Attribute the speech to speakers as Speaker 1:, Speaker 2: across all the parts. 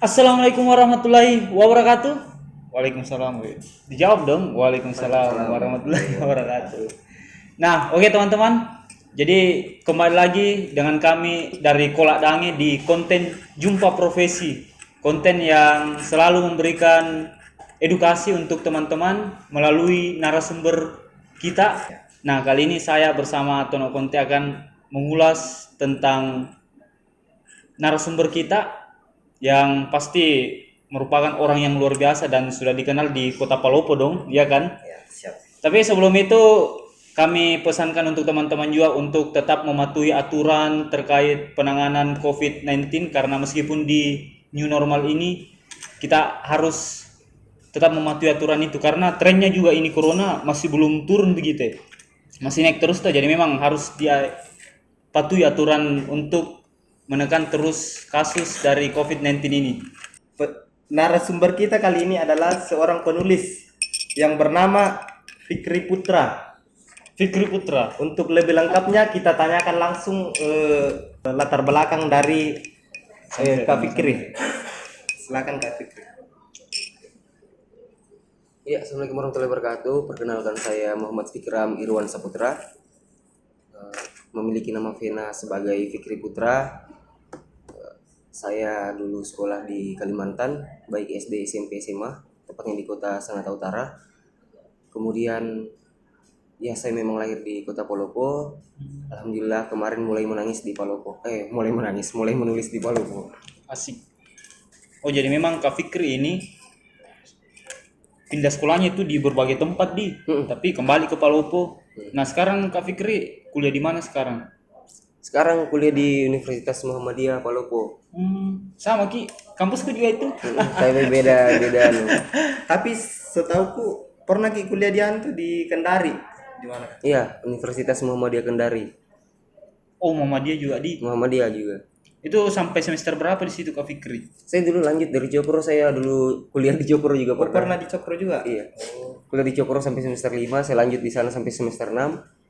Speaker 1: Assalamualaikum warahmatullahi wabarakatuh. Waalaikumsalam. Dijawab dong. Waalaikumsalam warahmatullahi wabarakatuh. Nah, oke teman-teman. Jadi kembali lagi dengan kami dari Kolak Dange di konten Jumpa Profesi. Konten yang selalu memberikan edukasi untuk teman-teman melalui narasumber kita. Nah, kali ini saya bersama Tono Konte akan mengulas tentang narasumber kita yang pasti merupakan orang yang luar biasa dan sudah dikenal di Kota Palopo dong, ya kan?
Speaker 2: Ya, siap.
Speaker 1: Tapi sebelum itu kami pesankan untuk teman-teman juga untuk tetap mematuhi aturan terkait penanganan COVID-19 karena meskipun di new normal ini kita harus tetap mematuhi aturan itu karena trennya juga ini corona masih belum turun begitu. Masih naik terus tuh, jadi memang harus dia patuhi aturan untuk menekan terus kasus dari COVID-19 ini.
Speaker 2: Narasumber kita kali ini adalah seorang penulis yang bernama Fikri Putra.
Speaker 1: Fikri Putra.
Speaker 2: Untuk lebih lengkapnya kita tanyakan langsung latar belakang dari Kak Fikri. Silakan Kak Fikri.
Speaker 3: Ya, Assalamualaikum warahmatullahi wabarakatuh. Perkenalkan saya Muhammad Fikram Irwan Saputra. Memiliki nama Vena sebagai Fikri Putra. Saya dulu sekolah di Kalimantan, baik SD, SMP, SMA, tepatnya di kota Sangatta Utara. Kemudian, ya saya memang lahir di kota Palopo. Alhamdulillah kemarin mulai menangis di Palopo. Mulai menulis di Palopo.
Speaker 1: Asik. Oh, jadi memang Kak Fikri ini pindah sekolahnya itu di berbagai tempat tapi kembali ke Palopo. Nah, sekarang Kak Fikri kuliah di mana sekarang?
Speaker 3: Sekarang kuliah di Universitas Muhammadiyah Palopo.
Speaker 1: Sama Ki, kampusku juga itu.
Speaker 3: Tapi beda.
Speaker 2: Tapi setauku pernah Ki kuliah di Antu di Kendari. Di mana?
Speaker 3: Iya, Universitas Muhammadiyah Kendari.
Speaker 1: Oh, Muhammadiyah juga di.
Speaker 3: Muhammadiyah juga.
Speaker 1: Itu sampai semester berapa di situ Kak Fikri?
Speaker 3: Saya dulu lanjut dari Cokro, saya dulu kuliah di Cokro juga
Speaker 2: Pernah di Cokro juga?
Speaker 3: Iya. Kuliah di Cokro sampai semester 5, saya lanjut di sana sampai semester 6.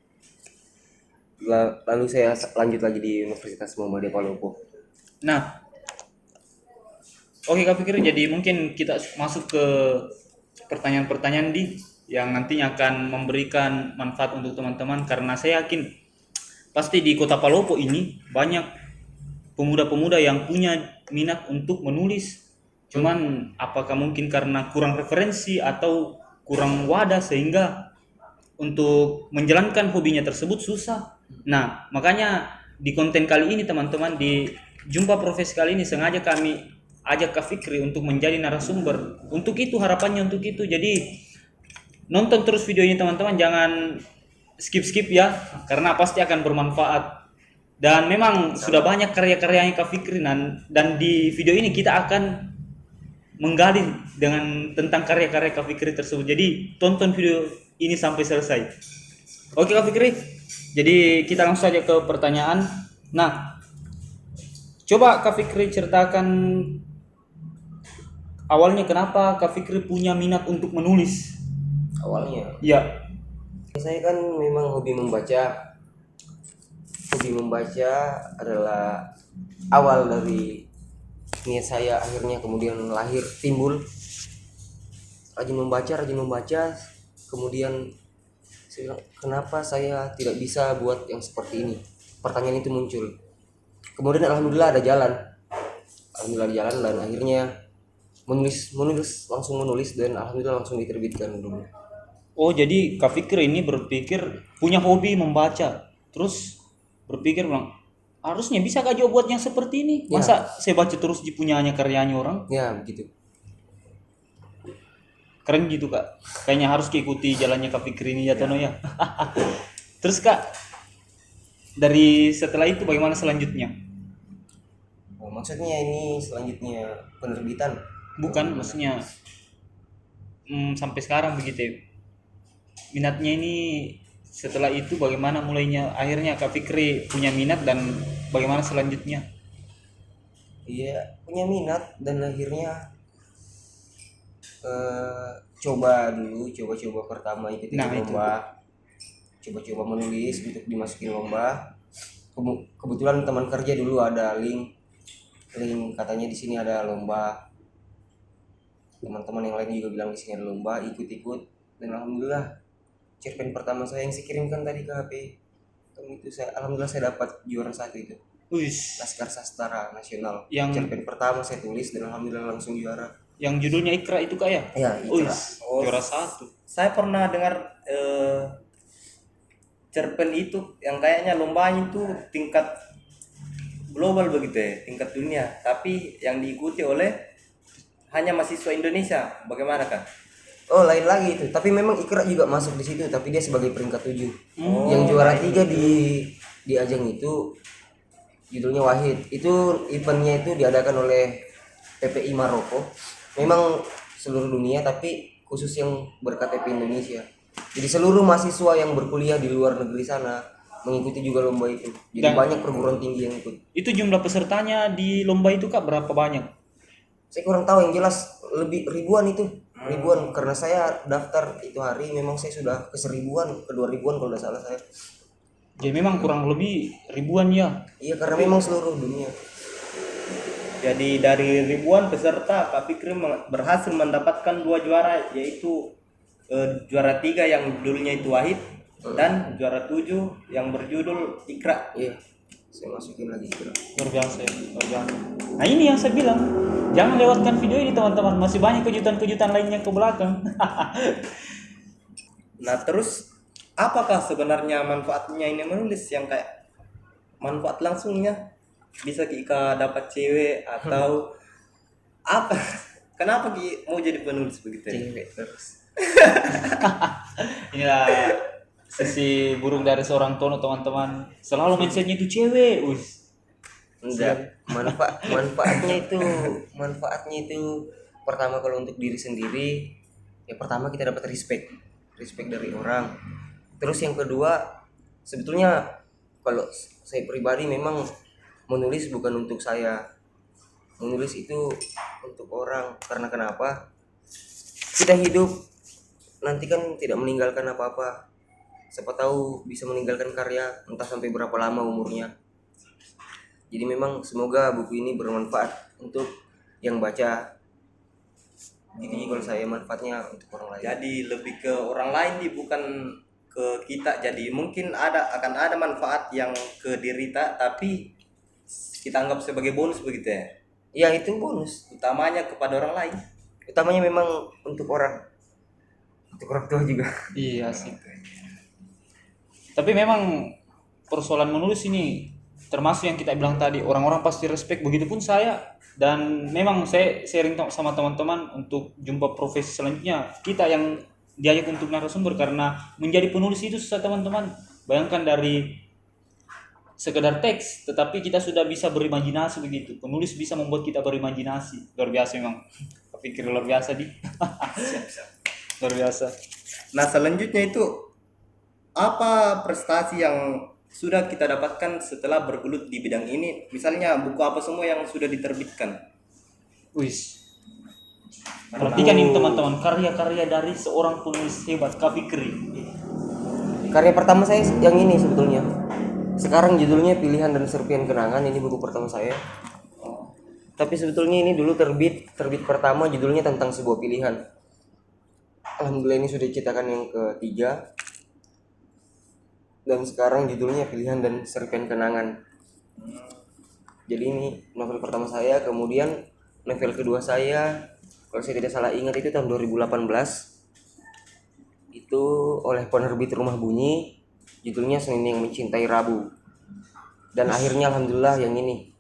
Speaker 3: Lalu saya lanjut lagi di Universitas Muhammadiyah Palopo.
Speaker 1: Nah, oke Kak Fikri, jadi mungkin kita masuk ke pertanyaan-pertanyaan yang nantinya akan memberikan manfaat untuk teman-teman karena saya yakin pasti di Kota Palopo ini banyak pemuda-pemuda yang punya minat untuk menulis. Cuman apakah mungkin karena kurang referensi atau kurang wadah sehingga untuk menjalankan hobinya tersebut susah. Nah, makanya di konten kali ini teman-teman, di Jumpa Profesi kali ini sengaja kami ajak Kak Fikri untuk menjadi narasumber. Untuk itu harapannya untuk itu. Jadi nonton terus video ini teman-teman, jangan skip-skip ya karena pasti akan bermanfaat. Dan memang sudah banyak karya-karyanya Kak Fikri dan di video ini kita akan menggali tentang karya-karya Kak Fikri tersebut. Jadi tonton video ini sampai selesai. Oke Kak Fikri, jadi kita langsung saja ke pertanyaan. Nah, coba Kak Fikri ceritakan awalnya kenapa Kak Fikri punya minat untuk menulis?
Speaker 3: Awalnya,
Speaker 1: Ya.
Speaker 3: saya kan memang hobi membaca. Hobi membaca adalah awal dari niat saya, akhirnya kemudian timbul rajin membaca. Kemudian saya bilang, kenapa saya tidak bisa buat yang seperti ini? Pertanyaan itu muncul. Kemudian alhamdulillah ada jalan dan akhirnya langsung menulis dan alhamdulillah langsung diterbitkan dulu.
Speaker 1: Oh, jadi Kak Fikri ini berpikir punya hobi membaca, terus berpikir bilang harusnya bisa gak buat yang seperti ini. Masa saya baca terus di punyanya karyanya orang?
Speaker 3: Ya begitu.
Speaker 1: Keren gitu Kak. Kayaknya harus ikuti jalannya Kak Fikri ini ya Tono ya. Terus Kak, dari setelah itu bagaimana selanjutnya?
Speaker 3: Oh, maksudnya ini selanjutnya penerbitan?
Speaker 1: Bukan, maksudnya sampai sekarang begitu. Minatnya ini setelah itu bagaimana mulainya? Akhirnya Kak Fikri punya minat dan bagaimana selanjutnya?
Speaker 3: Iya, punya minat dan akhirnya coba pertama ikutin lomba, coba menulis untuk dimasukin lomba. Kebetulan teman kerja dulu ada link link katanya di sini ada lomba. Teman-teman yang lain juga bilang di sini ada lomba, ikut-ikut. Dan alhamdulillah cerpen pertama saya yang saya kirimkan tadi ke HP itu alhamdulillah saya dapat juara 1 itu.
Speaker 1: Wis,
Speaker 3: Laskar Sastra Nasional.
Speaker 1: Yang-
Speaker 3: cerpen pertama saya tulis dan alhamdulillah langsung juara.
Speaker 1: yang judulnya Ikra itu Kak ya?
Speaker 3: Ya, itu.
Speaker 1: Wis,
Speaker 2: Oh,
Speaker 1: juara 1.
Speaker 2: Saya pernah dengar cerpen itu yang kayaknya lombanya itu tingkat global begitu ya, tingkat dunia. Tapi yang diikuti oleh hanya mahasiswa Indonesia. Bagaimana kan?
Speaker 3: Oh, lain lagi itu. Tapi memang Ikra juga masuk di situ, tapi dia sebagai peringkat 7.
Speaker 1: Oh,
Speaker 3: Yang juara 3 di ajang itu judulnya Wahid. Itu eventnya itu diadakan oleh PPI Maroko. Memang seluruh dunia tapi khusus yang ber-KTP Indonesia. Jadi seluruh mahasiswa yang berkuliah di luar negeri sana mengikuti juga lomba itu. Jadi
Speaker 1: Dan-
Speaker 3: banyak perguruan tinggi yang ikut.
Speaker 1: Itu jumlah pesertanya di lomba itu Kak berapa banyak?
Speaker 3: Saya kurang tahu, yang jelas lebih ribuan itu. Ribuan, karena saya daftar itu hari memang saya sudah ke 1000-an, ke 2000-an kalau tidak salah saya.
Speaker 1: Jadi memang kurang lebih ribuan ya.
Speaker 3: Iya, karena memang seluruh dunia.
Speaker 2: Jadi dari ribuan peserta, Kak Fikri berhasil mendapatkan 2 juara, yaitu juara 3 yang judulnya itu Wahid dan juara 7 yang berjudul Ikra.
Speaker 3: Iya, saya masukin lagi Ikra.
Speaker 1: Luar biasa ya, luar biasa. Nah ini yang saya bilang, jangan lewatkan video ini teman-teman, masih banyak kejutan-kejutan lainnya ke belakang.
Speaker 2: Nah, terus apakah sebenarnya manfaatnya ini menulis yang kayak manfaat langsungnya? Bisa Ika dapat cewek atau apa? Kenapa Ki mau jadi penulis begitu ya?
Speaker 3: Cewek terus.
Speaker 1: Inilah sisi buruk dari seorang Tono teman-teman, selalu mindsetnya itu cewek. Wis.
Speaker 3: Enggak, manfaatnya itu pertama kalau untuk diri sendiri, ya pertama kita dapat respect dari orang. Terus yang kedua, sebetulnya kalau saya pribadi memang menulis bukan untuk saya, menulis itu untuk orang. Karena kenapa? Kita hidup nanti kan tidak meninggalkan apa-apa. Siapa tahu bisa meninggalkan karya entah sampai berapa lama umurnya. Jadi memang semoga buku ini bermanfaat untuk yang baca. Jadi kalau saya manfaatnya untuk orang lain.
Speaker 2: Jadi lebih ke orang lain nih, bukan ke kita. Jadi mungkin akan ada manfaat yang ke diri kita, tapi kita anggap sebagai bonus begitu ya.
Speaker 3: Ya itu bonus.
Speaker 2: Utamanya kepada orang lain.
Speaker 3: Utamanya memang untuk orang tua juga.
Speaker 1: Iya sih. Tapi memang persoalan menulis ini termasuk yang kita bilang tadi, orang-orang pasti respect, begitupun saya. Dan memang saya sharing sama teman-teman untuk jumpa profesi selanjutnya, kita yang diajak untuk narasumber, karena menjadi penulis itu susah teman-teman. Bayangkan dari sekedar teks, tetapi kita sudah bisa berimajinasi begitu. Penulis bisa membuat kita berimajinasi. Luar biasa memang. Pikir luar biasa di. Luar biasa.
Speaker 2: Nah, selanjutnya itu apa prestasi yang sudah kita dapatkan setelah bergelut di bidang ini? Misalnya buku apa semua yang sudah diterbitkan?
Speaker 1: Wis. Perhatikan ini teman-teman, karya-karya dari seorang penulis hebat, Kak Fikri.
Speaker 3: Karya pertama saya yang ini sebetulnya. Sekarang judulnya Pilihan dan Serpihan Kenangan, ini buku pertama saya. Tapi sebetulnya ini dulu terbit pertama judulnya Tentang Sebuah Pilihan. Alhamdulillah ini sudah cetakan yang ketiga. Dan sekarang judulnya Pilihan dan Serpihan Kenangan. Jadi ini novel pertama saya, kemudian novel kedua saya, kalau saya tidak salah ingat itu tahun 2018. Itu oleh penerbit Rumah Bunyi, judulnya Senin yang Mencintai Rabu. Dan akhirnya alhamdulillah yang ini,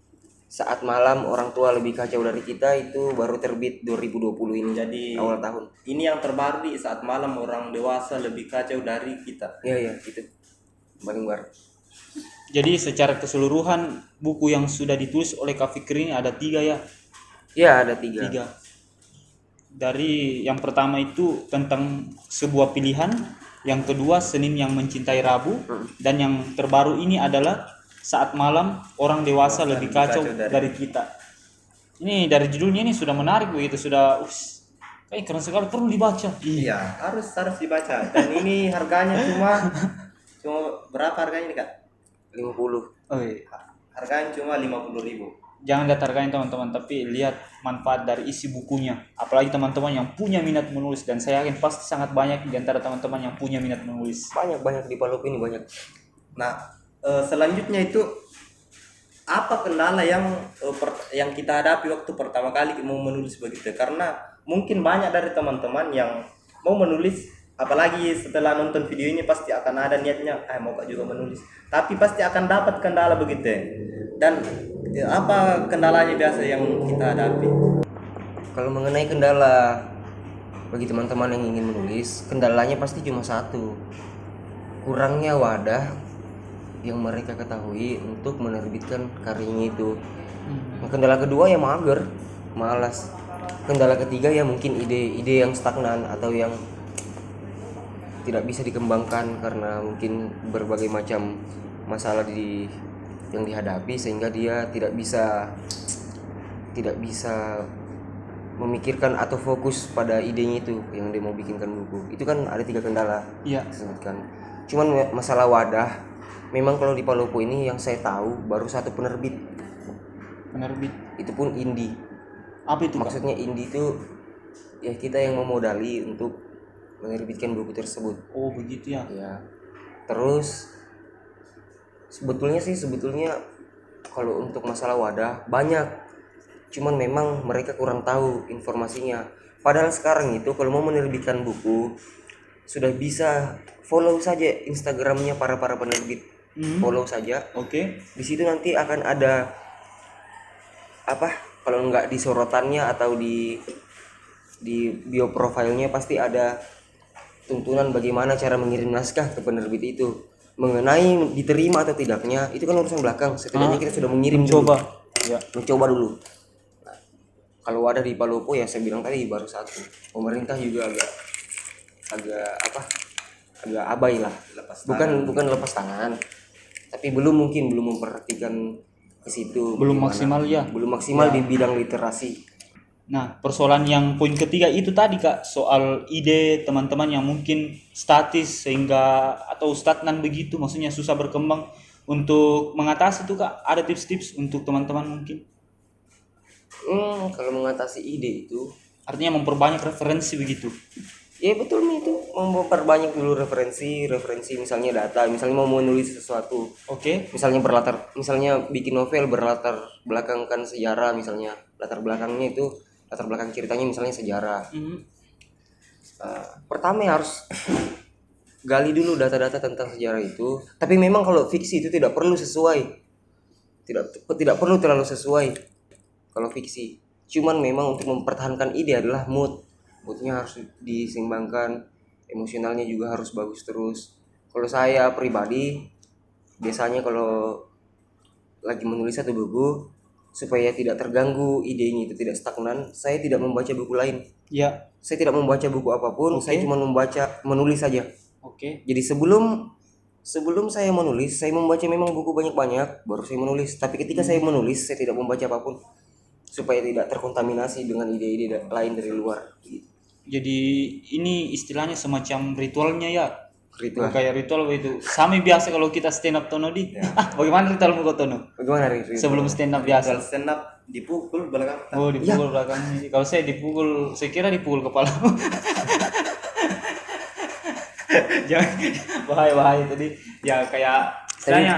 Speaker 3: Saat Malam Orang Tua Lebih Kacau Dari Kita, itu baru terbit 2020 ini.
Speaker 2: Jadi
Speaker 3: awal tahun.
Speaker 2: Ini yang terbaru di Saat Malam Orang Dewasa Lebih Kacau Dari Kita.
Speaker 3: Iya itu paling baru.
Speaker 1: Jadi secara keseluruhan buku yang sudah ditulis oleh Kak Fikri ini ada 3 ya?
Speaker 3: Ya ada 3.
Speaker 1: 3. Dari yang pertama itu tentang sebuah pilihan, yang kedua Senin yang Mencintai Rabu, dan yang terbaru ini adalah Saat Malam Orang Dewasa Lebih Kacau Dari Kita. Ini dari judulnya ini sudah menarik begitu, sudah kayak keren sekali, perlu dibaca.
Speaker 2: Iya, harus dibaca. Dan ini harganya cuma berapa harganya nih Kak?
Speaker 3: 50.
Speaker 1: Oh, iya.
Speaker 2: Harganya cuma 50.000.
Speaker 1: jangan datarkan teman-teman, tapi lihat manfaat dari isi bukunya. Apalagi teman-teman yang punya minat menulis, dan saya yakin pasti sangat banyak di antara teman-teman yang punya minat menulis.
Speaker 3: Banyak di Palopo ini banyak.
Speaker 2: Nah, selanjutnya itu apa kendala yang kita hadapi waktu pertama kali mau menulis begitu? Karena mungkin banyak dari teman-teman yang mau menulis, apalagi setelah nonton video ini pasti akan ada niatnya, mau Kak juga menulis. Tapi pasti akan dapat kendala begitu. Dan apa kendalanya biasa yang kita hadapi?
Speaker 3: Kalau mengenai kendala bagi teman-teman yang ingin menulis, kendalanya pasti cuma satu. Kurangnya wadah yang mereka ketahui untuk menerbitkan karyanya itu. Kendala kedua ya mager, malas. Kendala ketiga ya mungkin ide-ide yang stagnan atau yang tidak bisa dikembangkan karena mungkin berbagai macam masalah yang dihadapi, sehingga dia tidak bisa memikirkan atau fokus pada idenya itu yang dia mau bikinkan buku. Itu kan ada 3 kendala.
Speaker 1: Iya.
Speaker 3: Disebutkan. Cuman masalah wadah, memang kalau di Palopo ini yang saya tahu baru 1 penerbit.
Speaker 1: Penerbit.
Speaker 3: Itu pun indie.
Speaker 1: Apa itu, Kak?
Speaker 3: Maksudnya indie itu ya kita yang memodali untuk menerbitkan buku tersebut.
Speaker 1: Oh, begitu ya.
Speaker 3: Ya. Terus sebetulnya kalau untuk masalah wadah banyak, cuman memang mereka kurang tahu informasinya. Padahal sekarang itu kalau mau menerbitkan buku sudah bisa follow saja Instagramnya para penerbit. Follow saja.
Speaker 1: Oke.
Speaker 3: Di situ nanti akan ada kalau nggak di sorotannya atau di bio profilnya pasti ada tuntunan bagaimana cara mengirim naskah ke penerbit itu. Mengenai diterima atau tidaknya itu kan urusan belakang. Setidaknya kita sudah mengirim
Speaker 1: Mencoba.
Speaker 3: dulu. Mencoba dulu. Nah, kalau ada di Palopo ya saya bilang tadi baru 1. Pemerintah juga agak abai lah. Bukan lepas tangan. Tapi belum memperhatikan ke situ.
Speaker 1: Belum
Speaker 3: bagaimana.
Speaker 1: maksimal ya.
Speaker 3: Belum maksimal di bidang literasi.
Speaker 1: Nah, persoalan yang poin ketiga itu tadi, Kak, soal ide teman-teman yang mungkin statis sehingga atau stagnan begitu, maksudnya susah berkembang. Untuk mengatasi itu, Kak, ada tips-tips untuk teman-teman mungkin?
Speaker 3: Kalau mengatasi ide itu,
Speaker 1: Artinya memperbanyak referensi begitu.
Speaker 3: ya betul nih itu, memperbanyak dulu referensi misalnya data, misalnya mau menulis sesuatu.
Speaker 1: Oke.
Speaker 3: Misalnya bikin novel berlatar belakangkan sejarah, misalnya latar belakang ceritanya misalnya sejarah. Pertama ya harus gali dulu data-data tentang sejarah itu. Tapi memang kalau fiksi itu tidak perlu tidak perlu terlalu sesuai kalau fiksi. Cuman memang untuk mempertahankan ide adalah moodnya harus diseimbangkan, emosionalnya juga harus bagus terus. Kalau saya pribadi biasanya kalau lagi menulis satu buku, supaya tidak terganggu idenya itu tidak stagnan, saya tidak membaca buku lain.
Speaker 1: Ya.
Speaker 3: Saya tidak membaca buku apapun.
Speaker 1: Oke.
Speaker 3: Saya cuma menulis saja.
Speaker 1: Oke.
Speaker 3: Jadi sebelum saya menulis, saya membaca memang buku banyak-banyak baru saya menulis. Tapi ketika saya menulis, saya tidak membaca apapun supaya tidak terkontaminasi dengan ide-ide lain dari luar gitu.
Speaker 1: Jadi ini istilahnya semacam ritualnya ya.
Speaker 3: Ritual.
Speaker 1: Kayak ritual begitu. Sami biasa kalau kita stand up Tono di. Bagaimana ritualmu kau Tono?
Speaker 3: Bagaimana ritual?
Speaker 1: Sebelum stand up biasa.
Speaker 2: Kalau stand up dipukul belakang.
Speaker 1: Oh, dipukul belakangnya. Kalau saya dipukul, saya kira dipukul kepala. Jangan, bahaya tadi. Ya kayak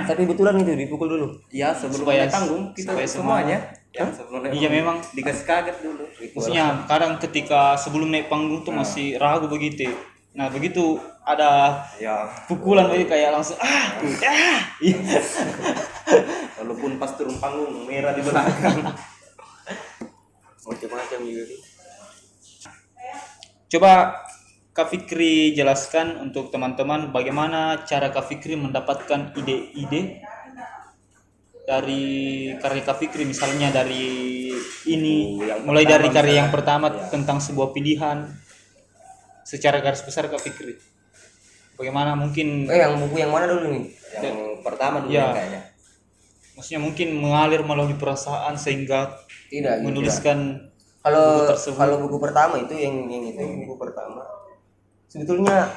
Speaker 3: Tapi betulan itu dipukul dulu.
Speaker 2: Ya sebelum
Speaker 1: Supaya-
Speaker 2: naik panggung kita
Speaker 1: supaya
Speaker 2: semuanya. Ya sebelum naik
Speaker 1: Iya,
Speaker 2: panggung,
Speaker 1: memang.
Speaker 2: dikasih kaget dulu.
Speaker 1: maksudnya kadang ketika sebelum naik panggung tuh masih ragu begitu. Nah, begitu ada
Speaker 2: Ya
Speaker 1: pukulan begitu kayak langsung iya.
Speaker 2: walaupun pas turun panggung merah di belakang.
Speaker 3: Macam-macam juga sih.
Speaker 1: Coba Kak Fikri jelaskan untuk teman-teman bagaimana cara Kak Fikri mendapatkan ide-ide dari karya Kak Fikri, misalnya dari ini, mulai dari karya yang pertama tentang sebuah pilihan, secara garis besar Kak Fikri. Bagaimana mungkin
Speaker 3: Yang buku yang mana dulu nih?
Speaker 2: Yang pertama dulu
Speaker 1: Ya.
Speaker 2: kayaknya.
Speaker 1: maksudnya mungkin mengalir melalui perasaan sehingga
Speaker 3: Tidak,
Speaker 1: menuliskan
Speaker 3: Kalau
Speaker 1: buku tersebut.
Speaker 3: kalau buku pertama itu yang buku pertama. Sebetulnya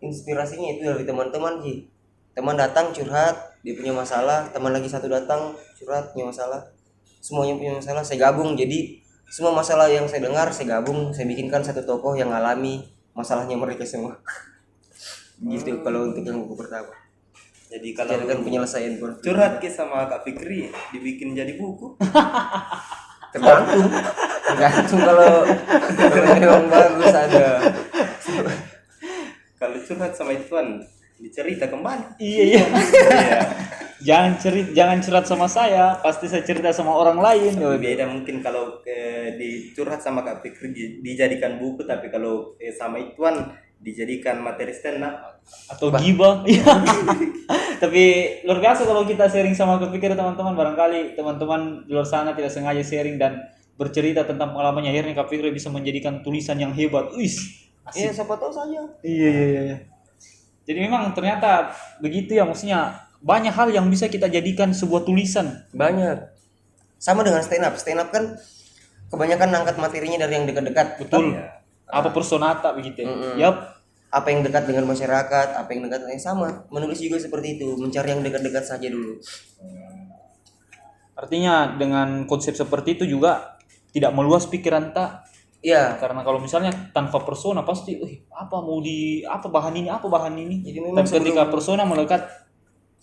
Speaker 3: inspirasinya itu dari teman-teman sih. Teman datang curhat, dia punya masalah, teman lagi satu datang curhat punya masalah. semuanya punya masalah saya gabung, jadi semua masalah yang saya dengar saya gabung, saya bikinkan satu tokoh yang alami masalahnya mereka semua. Gitu kalau untuk yang buku pertama.
Speaker 2: Jadi kalau
Speaker 3: Carikan penyelesaian konflik.
Speaker 2: curhat ke sama Kak Fikri dibikin jadi buku.
Speaker 3: Tergantung kalau memang bagus ada.
Speaker 2: Kalau curhat sama Ituan dicerita kembali.
Speaker 1: Iya iya. Jangan curhat sama saya, pasti saya cerita sama orang lain.
Speaker 2: Beda mungkin kalau dicurhat sama Kak Fikri dijadikan buku, tapi kalau sama Ituan dijadikan materi stand up.
Speaker 1: Atau gibah. Iya. Tapi luar biasa kalau kita sharing sama kepikir teman-teman, barangkali teman-teman di luar sana tidak sengaja sharing dan bercerita tentang pengalamannya, akhirnya kepikir bisa menjadikan tulisan yang hebat.
Speaker 3: Iya, siapa tahu saja.
Speaker 1: Iya. Jadi memang ternyata begitu ya, maksudnya banyak hal yang bisa kita jadikan sebuah tulisan.
Speaker 3: Banyak. Sama dengan stand up. Stand up kan kebanyakan angkat materinya dari yang dekat-dekat.
Speaker 1: Betul. Apa personata begitu. Yap.
Speaker 3: Apa yang dekat dengan masyarakat, apa yang dekat sama. Menulis juga seperti itu, mencari yang dekat-dekat saja dulu.
Speaker 1: Artinya dengan konsep seperti itu juga tidak meluas pikiran tak.
Speaker 3: Iya.
Speaker 1: Karena kalau misalnya tanpa persona pasti, apa bahan ini.
Speaker 3: Jadi memang
Speaker 1: Dan ketika persona melekat,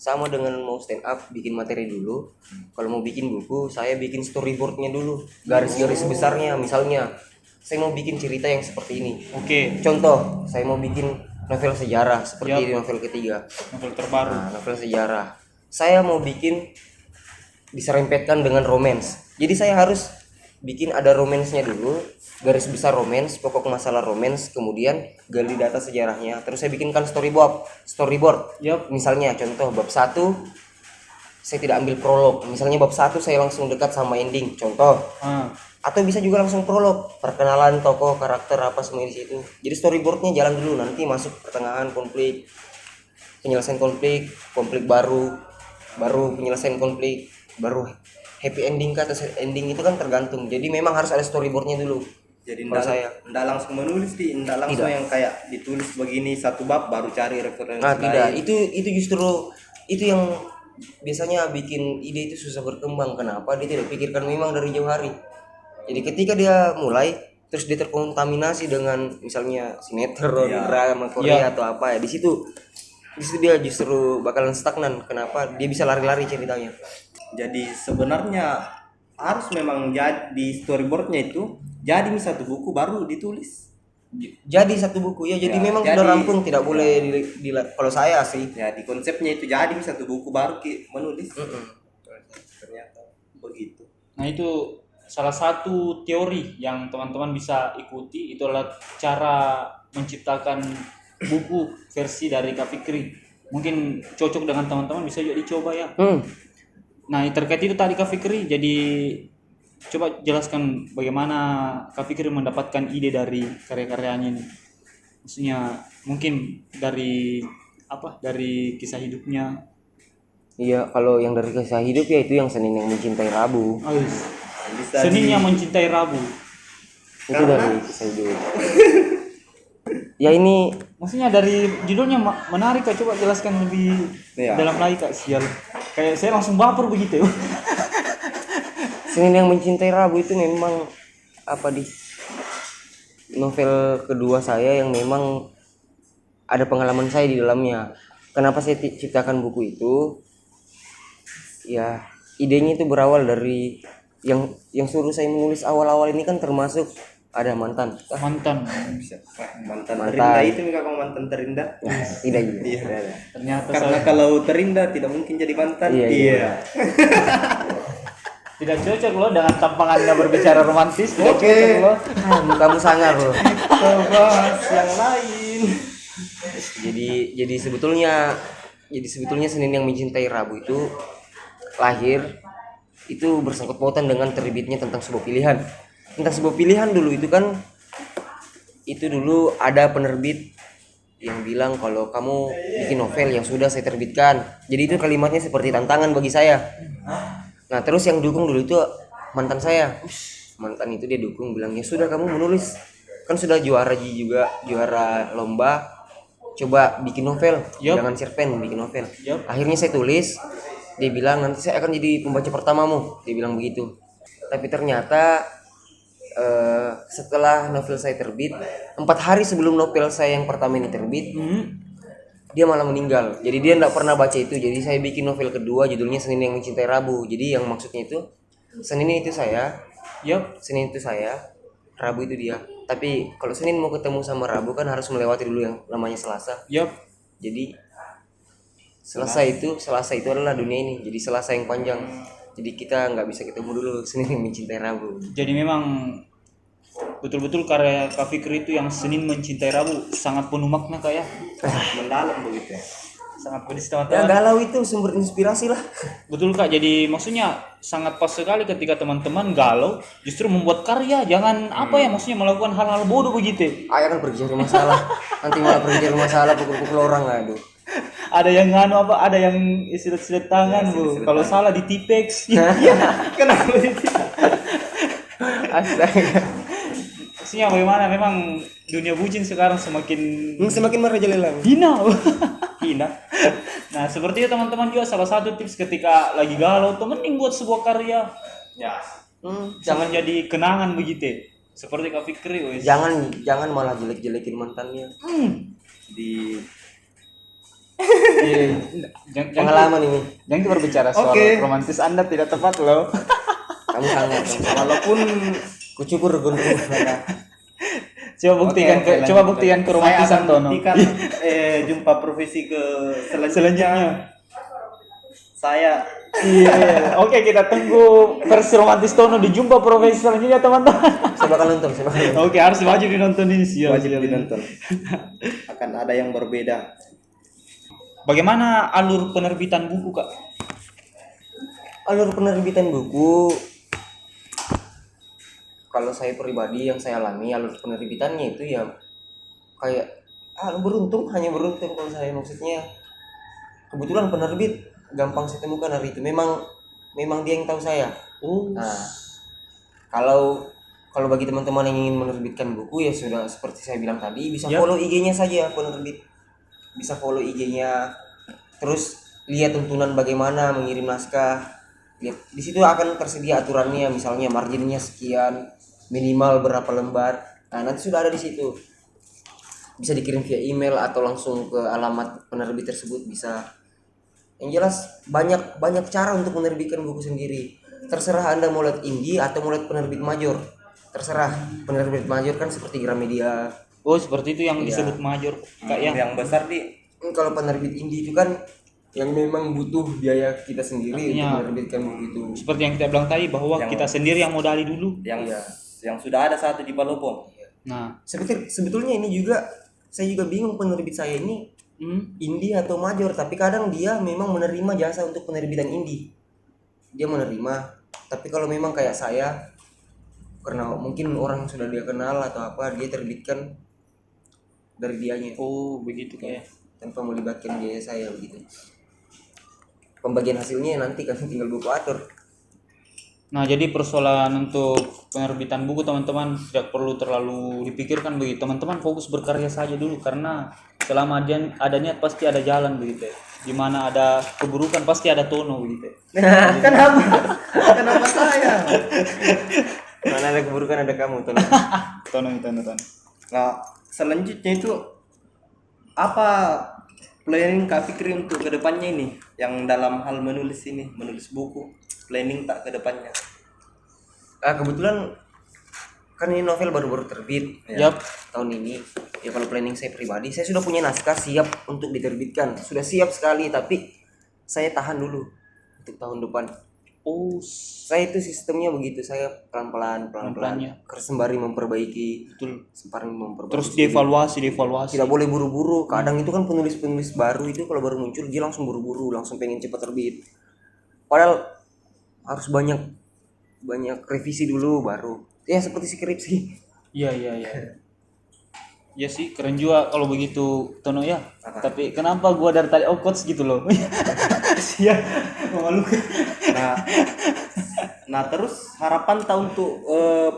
Speaker 3: sama dengan mau stand up, bikin materi dulu. Kalau mau bikin buku, saya bikin storyboardnya dulu, garis-garis besarnya. Misalnya, saya mau bikin cerita yang seperti ini.
Speaker 1: oke,
Speaker 3: Contoh, saya mau bikin novel sejarah seperti di novel ketiga.
Speaker 1: novel terbaru.
Speaker 3: Nah, novel sejarah. Saya mau bikin diserempetkan dengan romance. Jadi saya harus bikin ada romansnya dulu, garis besar romance, pokok masalah romance, kemudian gali data sejarahnya. Terus saya bikinkan storyboard.
Speaker 1: Yap.
Speaker 3: Misalnya contoh bab 1 saya tidak ambil prolog. Misalnya bab 1 saya langsung dekat sama ending, contoh. Atau bisa juga langsung prolog, perkenalan tokoh, karakter apa semua di situ. Jadi storyboardnya jalan dulu, nanti masuk pertengahan konflik, penyelesaian konflik baru penyelesaian konflik, baru happy ending atau sad ending itu kan tergantung. Jadi memang harus ada storyboardnya dulu.
Speaker 2: Jadi
Speaker 3: Kalau
Speaker 2: ndak langsung menulis ndak langsung
Speaker 3: Tidak.
Speaker 2: yang kayak ditulis begini satu bab baru cari referensi
Speaker 3: Nah, tidak.
Speaker 2: lain.
Speaker 3: Itu justru itu yang biasanya bikin ide itu susah berkembang. Kenapa? Dia tidak pikirkan memang dari jauh hari. Jadi ketika dia mulai terus dia terkontaminasi dengan misalnya sinetron, drama Korea atau apa ya, di situ dia justru bakalan stagnan. Kenapa? Dia bisa lari-lari ceritanya.
Speaker 2: Jadi sebenarnya harus memang jadi storyboardnya itu jadi satu buku baru ditulis.
Speaker 3: Jadi satu buku ya, jadi
Speaker 2: Ya,
Speaker 3: memang
Speaker 2: jadi-
Speaker 3: sudah rampung, tidak boleh kalau saya sih.
Speaker 2: Ya di konsepnya itu jadi satu buku baru menulis. Ternyata begitu.
Speaker 1: Nah itu salah satu teori yang teman-teman bisa ikuti, itu adalah cara menciptakan buku versi dari Kak Fikri. Mungkin cocok dengan teman-teman, bisa juga dicoba ya. Nah terkait itu tadi Kak Fikri, jadi coba jelaskan bagaimana Kak Fikri mendapatkan ide dari karya-karyanya ini. Maksudnya mungkin dari kisah hidupnya.
Speaker 3: Iya, kalau yang dari kisah hidup ya itu yang Senin yang mencintai Rabu.
Speaker 2: Bisa
Speaker 1: Seninya mencintai Rabu.
Speaker 3: Itu dari kisah hidup. Ya ini
Speaker 1: Maksudnya dari judulnya menarik Kak, coba jelaskan lebih
Speaker 2: Iya.
Speaker 1: dalam lagi Kak. Sial. Kayak saya langsung baper begitu.
Speaker 3: Senin yang mencintai Rabu itu memang di novel kedua saya yang memang ada pengalaman saya di dalamnya. Kenapa saya ciptakan buku itu? Ya, idenya itu berawal dari yang suruh saya menulis awal-awal ini kan termasuk ada mantan.
Speaker 1: Mantan.
Speaker 2: mantan terindah itu nih kakak, mantan terindah.
Speaker 3: Tidak juga.
Speaker 2: Iya.
Speaker 1: Ternyata
Speaker 2: Karena kalau terindah tidak mungkin jadi mantan.
Speaker 3: Iya.
Speaker 1: tidak cocok loh dengan tampang Anda berbicara romantis. Tidak
Speaker 2: Oke.
Speaker 1: cocok loh.
Speaker 3: Kamu sangar loh.
Speaker 2: Bahas yang lain.
Speaker 3: Jadi sebetulnya Senin yang mencintai Rabu itu lahir itu bersangkut pautan dengan terbitnya tentang sebuah pilihan. Tentang sebuah pilihan dulu itu kan, itu dulu ada penerbit yang bilang kalau kamu bikin novel yang sudah saya terbitkan. Jadi itu kalimatnya seperti tantangan bagi saya. Nah terus yang dukung dulu itu mantan saya. Mantan itu dia dukung, bilang ya sudah kamu menulis, kan sudah juara lomba, coba bikin novel. Jangan cerpen, bikin novel. Akhirnya saya tulis, dia bilang nanti saya akan jadi pembaca pertamamu, dia bilang begitu. Tapi ternyata setelah novel saya terbit, 4 hari sebelum novel saya yang pertama ini terbit, dia malah meninggal. Jadi dia tidak pernah baca itu. Jadi saya bikin novel kedua, judulnya Senin yang Mencintai Rabu. Jadi yang maksudnya itu Senin itu saya, Senin itu saya, Rabu itu dia. Tapi kalau Senin mau ketemu sama Rabu kan harus melewati dulu yang namanya Selasa. Jadi Selasa itu adalah dunia ini. Jadi Selasa yang panjang. Jadi kita nggak bisa ketemu dulu Senin yang Mencintai Rabu.
Speaker 1: Jadi memang betul-betul karya Kak Fikri itu yang Senin Mencintai Rabu sangat penuh makna Kak ya.
Speaker 2: Mendalam begitu ya.
Speaker 1: Sangat pedis
Speaker 3: Ya
Speaker 1: teman-teman.
Speaker 3: galau itu sumber inspirasi lah.
Speaker 1: Betul Kak, jadi maksudnya sangat pas sekali ketika teman-teman galau justru membuat karya, jangan apa ya maksudnya melakukan hal-hal bodoh begitu.
Speaker 3: Ayah kan pergi cari masalah. Nanti malah pergi cari masalah pukul-pukul orang, aduh.
Speaker 1: Ada yang nganu apa, ada yang silet-silet tangan Bu. Kalau salah di tipex.
Speaker 2: Kenapa itu?
Speaker 3: Astaga.
Speaker 1: Maksudnya bagaimana memang dunia bucin sekarang semakin
Speaker 3: Semakin merajalela.
Speaker 1: hina. Hina. Nah, seperti itu teman-teman juga salah satu tips ketika lagi galau tuh mending buat sebuah karya. Ya. Jangan jadi kenangan begitu. Seperti Kak Fikri wes.
Speaker 3: Jangan malah jelek-jelekin mantannya.
Speaker 2: Di
Speaker 1: Jangan
Speaker 3: Pengalaman ini.
Speaker 1: jangan kita berbicara soal romantis Anda tidak tepat loh.
Speaker 3: Kamu sangat.
Speaker 2: walaupun
Speaker 3: Kucukur gunung.
Speaker 1: Coba buktikan
Speaker 2: Oke,
Speaker 1: coba
Speaker 2: lanjut.
Speaker 1: buktikan
Speaker 2: Saya
Speaker 1: keromantisan
Speaker 2: akan
Speaker 1: Tono.
Speaker 2: buktikan jumpa profesi ke selanjutnya.
Speaker 1: Selanjutnya.
Speaker 2: Saya
Speaker 1: Iya. Oke, kita tunggu versi romantis Tono di jumpa profesi selanjutnya teman-teman.
Speaker 3: Saya bakal nonton.
Speaker 1: Oke, harus wajib dinonton ini sih.
Speaker 2: wajib dinonton. Akan ada yang berbeda.
Speaker 1: Bagaimana alur penerbitan buku, Kak?
Speaker 3: Alur penerbitan buku, kalau saya pribadi yang saya alami alur penerbitannya itu ya kayak hanya beruntung kalau saya, maksudnya kebetulan penerbit gampang saya temukan hari itu, memang dia yang tahu saya. Nah, kalau bagi teman-teman yang ingin menerbitkan buku ya sudah seperti saya bilang tadi, bisa follow IG-nya saja penerbit, bisa follow IG-nya, terus lihat tuntunan bagaimana mengirim naskah. Lihat di situ akan tersedia aturannya, misalnya marginnya sekian, minimal berapa lembar. Nah, nanti sudah ada di situ. Bisa dikirim via email atau langsung ke alamat penerbit tersebut bisa. Yang jelas banyak cara untuk menerbitkan buku sendiri. Terserah Anda mau lihat indie atau mau lihat penerbit major. Terserah. Penerbit major kan seperti Gramedia.
Speaker 1: Oh, seperti itu yang disebut major, Kak ya.
Speaker 2: Yang besar di
Speaker 3: Kalau penerbit indie itu kan yang memang butuh biaya kita sendiri untuk menerbitkan buku itu.
Speaker 1: Seperti yang kita bilang tadi bahwa kita sendiri yang modali dulu.
Speaker 2: yang sudah ada satu di Palopo.
Speaker 1: Nah,
Speaker 3: Sebetulnya ini juga saya juga bingung, penerbit saya ini indie atau major, tapi kadang dia memang menerima jasa untuk penerbitan indie. Dia menerima, tapi kalau memang kayak saya, karena mungkin orang yang sudah dia kenal atau apa, dia terbitkan dari dianya.
Speaker 1: oh begitu kayak.
Speaker 3: Tanpa melibatkan biaya saya begitu. Pembagian hasilnya nanti kan tinggal buku atur.
Speaker 1: Nah, jadi persoalan untuk penerbitan buku teman-teman tidak perlu terlalu dipikirkan begitu. Teman-teman fokus berkarya saja dulu, karena selama ada niat pasti ada jalan begitu. Di mana ada keburukan pasti ada Tono begitu.
Speaker 2: Kenapa saya?
Speaker 3: Mana ada keburukan ada kamu tuh.
Speaker 1: Tono.
Speaker 2: Nah, selanjutnya itu apa planning Kak Fikri untuk kedepannya ini, yang dalam hal menulis buku, planning tak kedepannya?
Speaker 3: Kebetulan kan ini novel baru terbit tahun ini. Ya kalau planning saya pribadi, saya sudah punya naskah siap untuk diterbitkan, sudah siap sekali, tapi saya tahan dulu untuk tahun depan.
Speaker 1: Oh,
Speaker 3: Saya itu sistemnya begitu, saya pelan-pelan sembari memperbaiki.
Speaker 1: betul.
Speaker 3: Sembari memperbaiki.
Speaker 1: Terus dievaluasi.
Speaker 3: Tidak boleh buru-buru. Kadang itu kan penulis-penulis baru itu kalau baru muncul dia langsung buru-buru, langsung pengen cepat terbit. Padahal harus banyak revisi dulu baru. Ya seperti skripsi.
Speaker 1: Iya. Ya sih, keren juga kalau begitu Tono ya. Tapi kenapa gua dari tadi coach gitu loh. Sia, memalukan.
Speaker 2: Nah terus harapan untuk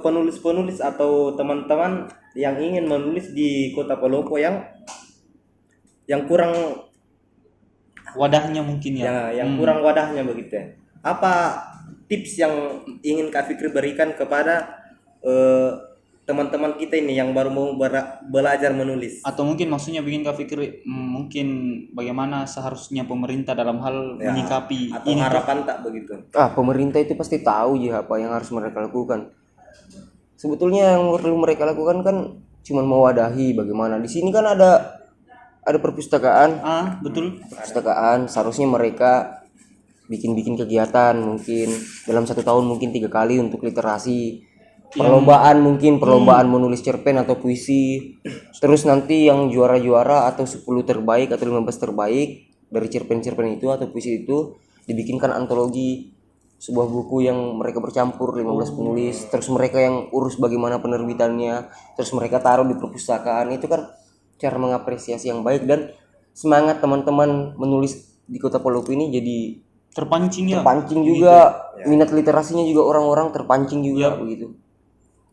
Speaker 2: penulis-penulis atau teman-teman yang ingin menulis di Kota Palopo yang kurang
Speaker 1: Wadahnya mungkin ya.
Speaker 2: yang kurang wadahnya begitu ya. Apa tips yang ingin Kak Fikri berikan kepada teman-teman kita ini yang baru mau belajar menulis?
Speaker 1: Atau mungkin maksudnya bikin Kak Fikri mungkin bagaimana seharusnya pemerintah dalam hal
Speaker 2: Ya,
Speaker 1: menyikapi
Speaker 2: atau
Speaker 1: ini tuh?
Speaker 2: harapan tak begitu?
Speaker 3: Pemerintah itu pasti tahu ya apa yang harus mereka lakukan. Sebetulnya yang perlu mereka lakukan kan cuma mewadahi bagaimana. Di sini kan ada perpustakaan.
Speaker 1: Betul.
Speaker 3: Perpustakaan seharusnya mereka bikin kegiatan mungkin dalam 1 tahun mungkin 3 kali untuk literasi. Perlombaan mungkin perlombaan menulis cerpen atau puisi. Terus nanti yang juara-juara atau 10 terbaik atau 15 terbaik dari cerpen-cerpen itu atau puisi itu dibikinkan antologi, sebuah buku yang mereka bercampur 15 penulis, terus mereka yang urus bagaimana penerbitannya, terus mereka taruh di perpustakaan. Itu kan cara mengapresiasi yang baik dan semangat teman-teman menulis di Kota Palopo ini jadi
Speaker 1: Terpancing
Speaker 3: juga, minat literasinya juga orang-orang terpancing juga begitu.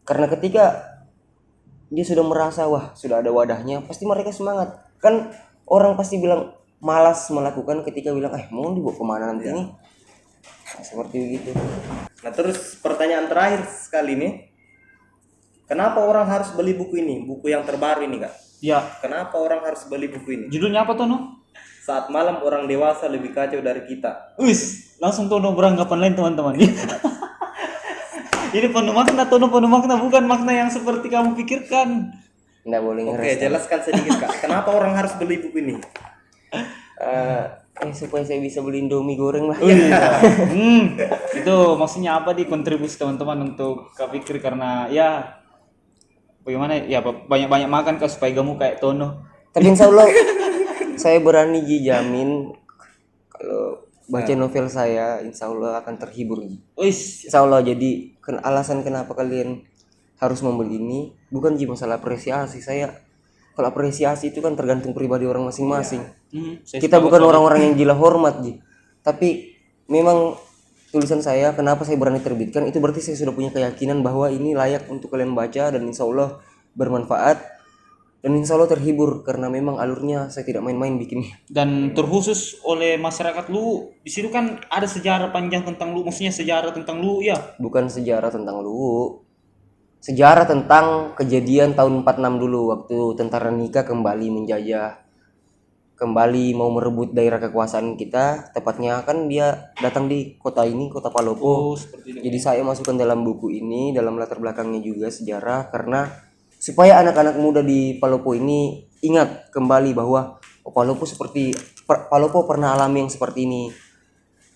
Speaker 3: Karena ketika dia sudah merasa wah sudah ada wadahnya, pasti mereka semangat. Kan orang pasti bilang malas melakukan ketika bilang mau dibawa kemana nanti nih. Seperti begitu.
Speaker 2: Nah terus pertanyaan terakhir sekali nih, kenapa orang harus beli buku ini, buku yang terbaru ini Kak?
Speaker 1: Ya.
Speaker 2: Kenapa orang harus beli buku ini?
Speaker 1: Judulnya apa Tono?
Speaker 2: Saat malam orang dewasa lebih kacau dari kita.
Speaker 1: Langsung Tono beranggapan lain teman-teman. Ini penuh makna Tono, penuh makna, bukan makna yang seperti kamu pikirkan.
Speaker 3: Nggak boleh ngeres.
Speaker 2: Oke, jelaskan sedikit Kak. Kenapa orang harus beli buku ini?
Speaker 3: Supaya saya bisa beli Indomie goreng lah.
Speaker 1: Itu maksudnya apa di kontribusi teman-teman untuk Kak Fikri karena ya bagaimana ya banyak-banyak makan Kak supaya gemuk kayak Tono.
Speaker 3: Tapi insya Allah saya berani jamin kalau baca novel saya insya Allah akan terhibur. Insya Allah. Jadi alasan kenapa kalian harus membeli ini bukan masalah apresiasi. Saya kalau apresiasi itu kan tergantung pribadi orang masing-masing. Kita bukan orang-orang yang gila hormat tapi memang tulisan saya kenapa saya berani terbitkan itu berarti saya sudah punya keyakinan bahwa ini layak untuk kalian baca dan insya Allah bermanfaat dan insya Allah terhibur karena memang alurnya saya tidak main-main bikinnya.
Speaker 1: Dan terkhusus oleh masyarakat Luwu, di situ kan ada sejarah panjang tentang Luwu, maksudnya sejarah tentang Luwu ya.
Speaker 3: Bukan sejarah tentang Luwu, sejarah tentang kejadian tahun 46 dulu waktu tentara Nika kembali menjajah, kembali mau merebut daerah kekuasaan kita. Tepatnya kan dia datang di kota ini, Kota Palopo. Jadi saya masukkan dalam buku ini, dalam latar belakangnya juga sejarah karena supaya anak-anak muda di Palopo ini ingat kembali bahwa Palopo pernah alami yang seperti ini.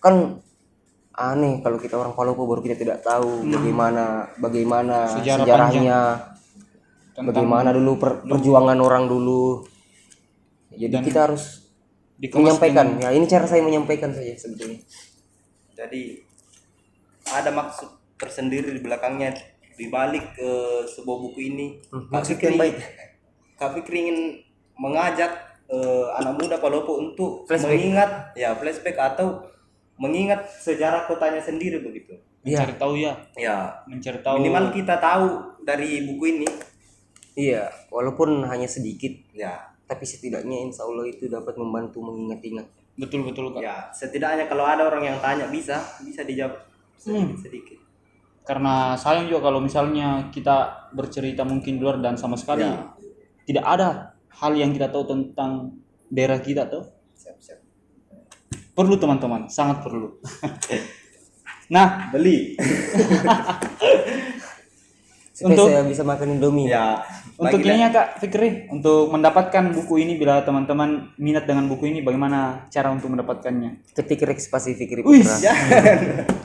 Speaker 3: Kan aneh kalau kita orang Palopo baru kita tidak tahu bagaimana sejarahnya, bagaimana dulu perjuangan orang dulu. Jadi kita harus menyampaikan. Ya ini cara saya menyampaikan saja sebetulnya.
Speaker 2: Jadi ada maksud tersendiri di belakangnya di balik sebuah buku ini. Kak Fikri ingin mengajak anak muda Palopo untuk mengingat flashback atau mengingat sejarah kotanya sendiri begitu.
Speaker 1: Mencari tahu mencari tahu.
Speaker 2: Minimal kita tahu dari buku ini.
Speaker 3: Iya, walaupun hanya sedikit tapi setidaknya insya Allah itu dapat membantu mengingat-ingat.
Speaker 1: Betul Kak.
Speaker 2: Ya, setidaknya kalau ada orang yang tanya bisa dijawab sedikit.
Speaker 1: Karena sayang juga kalau misalnya kita bercerita mungkin di luar dan sama sekali tidak ada hal yang kita tahu tentang daerah kita tuh.
Speaker 2: Siap.
Speaker 1: Perlu teman-teman, sangat perlu. Nah,
Speaker 2: beli.
Speaker 3: Supaya saya bisa makan Indomie.
Speaker 1: Untuk ininya Kak Fikri, untuk mendapatkan buku ini bila teman-teman minat dengan buku ini bagaimana cara untuk mendapatkannya?
Speaker 3: Ketik Rekspasi Fikri Putra.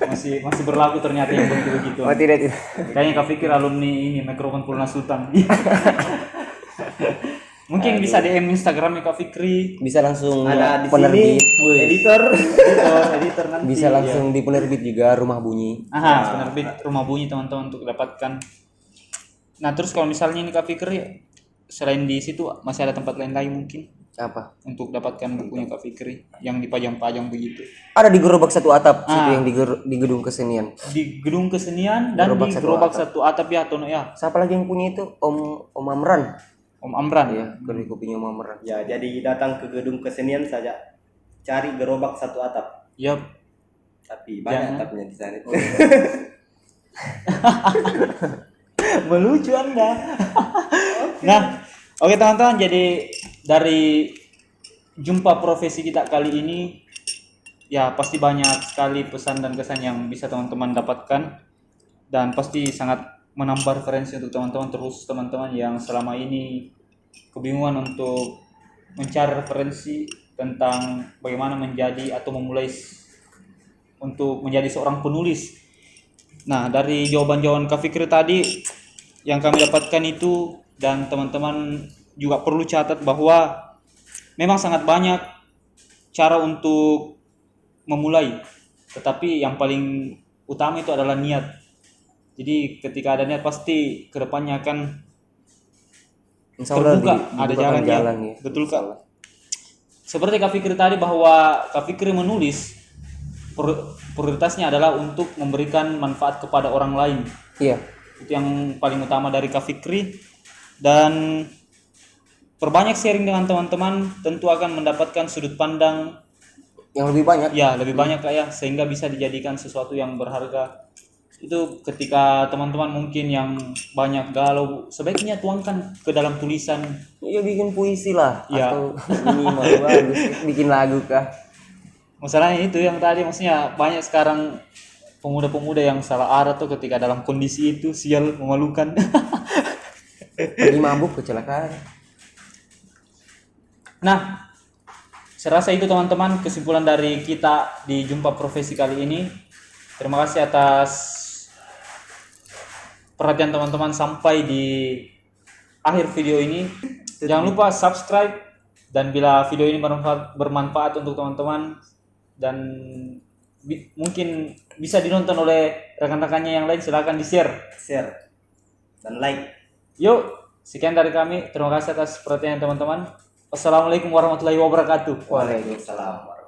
Speaker 1: masih berlaku ternyata yang begitu.
Speaker 3: Oh tidak.
Speaker 1: Kayaknya Kak Fikri alumni ini Mikrofon Purna Sultan. Mungkin bisa DM Instagramnya Kak Fikri.
Speaker 3: Bisa langsung
Speaker 2: ada di
Speaker 3: penerbit.
Speaker 2: Sini, editor nanti.
Speaker 3: Bisa langsung di penerbit juga Rumah Bunyi.
Speaker 1: Penerbit Rumah Bunyi teman-teman untuk dapatkan. Nah terus kalau misalnya ini Kak Fikri selain di situ masih ada tempat lain mungkin
Speaker 3: apa
Speaker 1: untuk dapatkan bukunya Kak Fikri yang dipajang-pajang begitu?
Speaker 3: Ada di gerobak satu atap situ yang di gedung kesenian.
Speaker 1: Di gedung kesenian dan gerobak di gerobak satu atap ya Tono ya.
Speaker 3: Siapa lagi yang punya itu? Om Amran.
Speaker 1: Om Amran
Speaker 3: ya, kedai kopinya Om Amran.
Speaker 2: Ya, jadi datang ke gedung kesenian saja cari gerobak satu atap.
Speaker 1: Yap.
Speaker 2: Tapi banyak
Speaker 1: Jangan.
Speaker 2: tapi di sana.
Speaker 1: Melucu Anda. Nah, oke teman-teman, jadi dari jumpa profesi kita kali ini ya pasti banyak sekali pesan dan kesan yang bisa teman-teman dapatkan, dan pasti sangat menambah referensi untuk teman-teman, terus teman-teman yang selama ini kebingungan untuk mencari referensi tentang bagaimana menjadi atau memulai untuk menjadi seorang penulis. Nah, dari jawaban-jawaban Kak Fikri tadi yang kami dapatkan itu, dan teman-teman juga perlu catat bahwa memang sangat banyak cara untuk memulai, tetapi yang paling utama itu adalah niat. Jadi ketika ada niat pasti kedepannya akan
Speaker 3: Insya Allah
Speaker 1: terbuka, ada
Speaker 3: dibukakan
Speaker 1: jalan ya. Betul Kak. Seperti Kak Fikri tadi, bahwa Kak Fikri menulis prioritasnya adalah untuk memberikan manfaat kepada orang lain.
Speaker 3: Iya.
Speaker 1: Itu yang paling utama dari Kak Fikri, dan perbanyak sharing dengan teman-teman, tentu akan mendapatkan sudut pandang
Speaker 3: Yang lebih banyak.
Speaker 1: ya lebih banyak Kak ya, sehingga bisa dijadikan sesuatu yang berharga. Itu ketika teman-teman mungkin yang banyak galau, sebaiknya tuangkan ke dalam tulisan.
Speaker 3: Ya bikin puisi lah,
Speaker 1: Ya.
Speaker 3: atau minimal bagus bikin lagu kah.
Speaker 1: Masalahnya itu yang tadi, maksudnya banyak sekarang pemuda-pemuda yang salah arah tuh ketika dalam kondisi itu, sial, memalukan.
Speaker 3: Lagi mabuk kecelakaan.
Speaker 1: Nah, saya rasa itu teman-teman kesimpulan dari kita di Jumpa Profesi kali ini. Terima kasih atas perhatian teman-teman sampai di akhir video ini. Jangan lupa subscribe, dan bila video ini bermanfaat untuk teman-teman dan mungkin bisa dinonton oleh rekan-rekannya yang lain, silakan di-share.
Speaker 2: Share dan like.
Speaker 1: Yuk, sekian dari kami. Terima kasih atas perhatian teman-teman. Wassalamualaikum warahmatullahi wabarakatuh.
Speaker 2: Waalaikumsalam.